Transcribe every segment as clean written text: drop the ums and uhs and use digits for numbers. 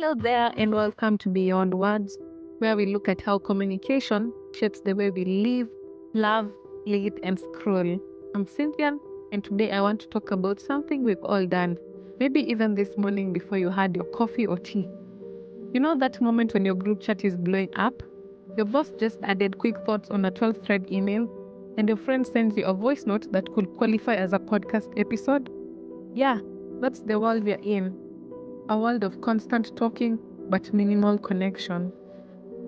Hello there, and welcome to Beyond Words, where we look at how communication shapes the way we live, love, lead, and scroll. I'm Cynthia, and today I want to talk about something we've all done, maybe even this morning before you had your coffee or tea. You know that moment when your group chat is blowing up? Your boss just added quick thoughts on a 12-thread email, and your friend sends you a voice note that could qualify as a podcast episode? Yeah, that's the world we're in. A world of constant talking but minimal connection.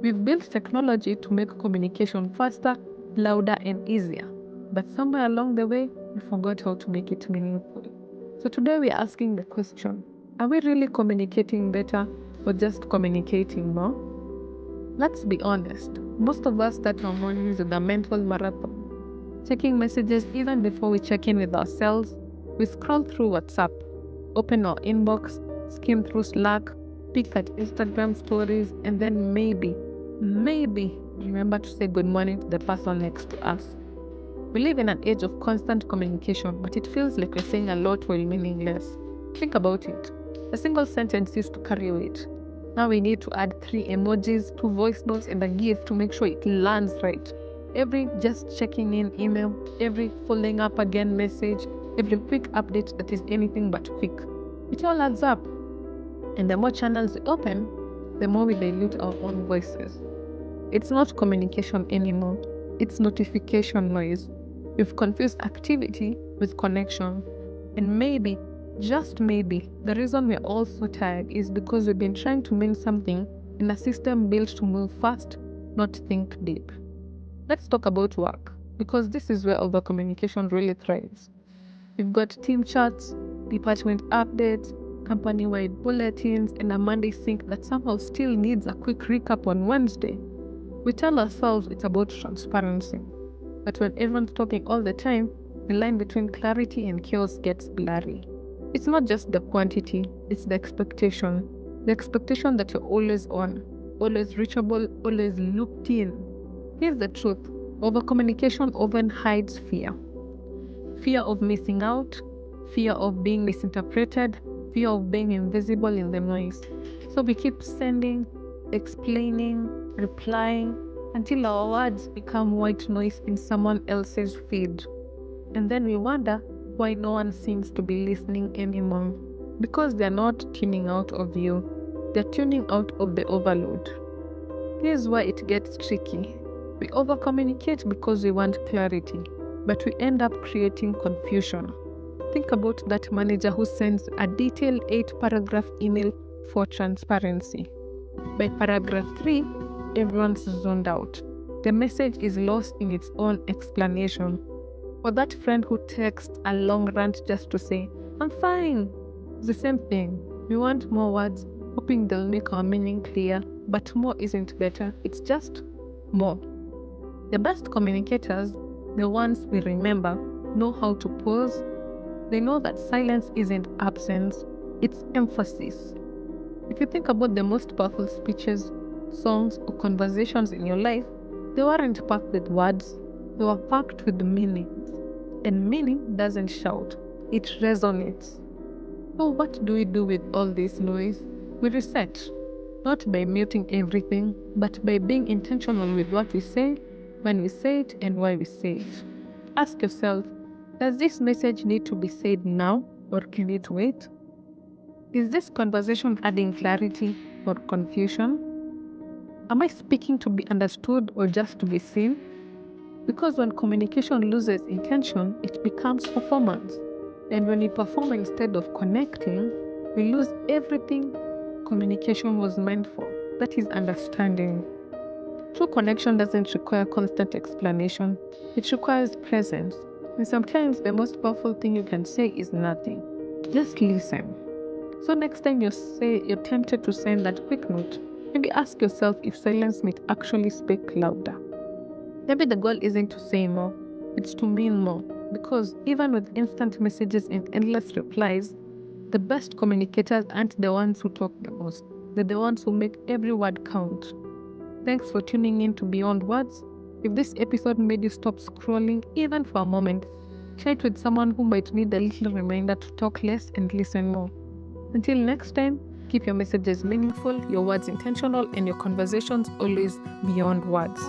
We've built technology to make communication faster, louder, and easier. But somewhere along the way, we forgot how to make it meaningful. So today we're asking the question, are we really communicating better or just communicating more? Let's be honest, most of us start our mornings with a mental marathon, checking messages even before we check in with ourselves. We scroll through WhatsApp, open our inbox, skim through Slack, peek at Instagram stories, and then maybe remember to say good morning to the person next to us. We live in an age of constant communication, but it feels like we're saying a lot while meaningless. Think about it. A single sentence used to carry weight. Now we need to add 3 emojis, 2 voice notes, and a GIF to make sure it lands right. Every just checking in email, every following up again message, every quick update that is anything but quick. It all adds up. And the more channels we open, the more we dilute our own voices. It's not communication anymore, it's notification noise. We've confused activity with connection. And maybe, just maybe, the reason we're all so tired is because we've been trying to mean something in a system built to move fast, not think deep. Let's talk about work, because this is where overcommunication really thrives. We've got team chats, department updates, company-wide bulletins, and a Monday sync that somehow still needs a quick recap on Wednesday. We tell ourselves it's about transparency, but when everyone's talking all the time, the line between clarity and chaos gets blurry. It's not just the quantity, it's the expectation. The expectation that you're always on, always reachable, always looped in. Here's the truth. Overcommunication often hides fear. Fear of missing out, fear of being misinterpreted, fear of being invisible in the noise. So we keep sending, explaining, replying, until our words become white noise in someone else's feed. And then we wonder why no one seems to be listening anymore. Because they're not tuning out of you, they're tuning out of the overload. Here's why it gets tricky. We overcommunicate because we want clarity, but we end up creating confusion. Think about that manager who sends a detailed 8-paragraph email for transparency. By paragraph 3, everyone's zoned out. The message is lost in its own explanation. Or that friend who texts a long rant just to say, I'm fine. It's the same thing. We want more words, hoping they'll make our meaning clear, but more isn't better. It's just more. The best communicators, the ones we remember, know how to pause. They know that silence isn't absence, it's emphasis. If you think about the most powerful speeches, songs, or conversations in your life, they weren't packed with words, they were packed with meanings. And meaning doesn't shout, it resonates. So what do we do with all this noise? We reset, not by muting everything, but by being intentional with what we say, when we say it, and why we say it. Ask yourself, does this message need to be said now, or can it wait? Is this conversation adding clarity or confusion? Am I speaking to be understood or just to be seen? Because when communication loses intention, it becomes performance. And when we perform instead of connecting, we lose everything communication was meant for. That is understanding. True connection doesn't require constant explanation. It requires presence. And sometimes the most powerful thing you can say is nothing. Just listen. So next time you're tempted to send that quick note, maybe ask yourself if silence might actually speak louder. Maybe the goal isn't to say more, it's to mean more. Because even with instant messages and endless replies, the best communicators aren't the ones who talk the most. They're the ones who make every word count. Thanks for tuning in to Beyond Words. If this episode made you stop scrolling even for a moment, share it with someone who might need a little reminder to talk less and listen more. Until next time, Keep your messages meaningful, your words intentional, and your conversations always beyond words.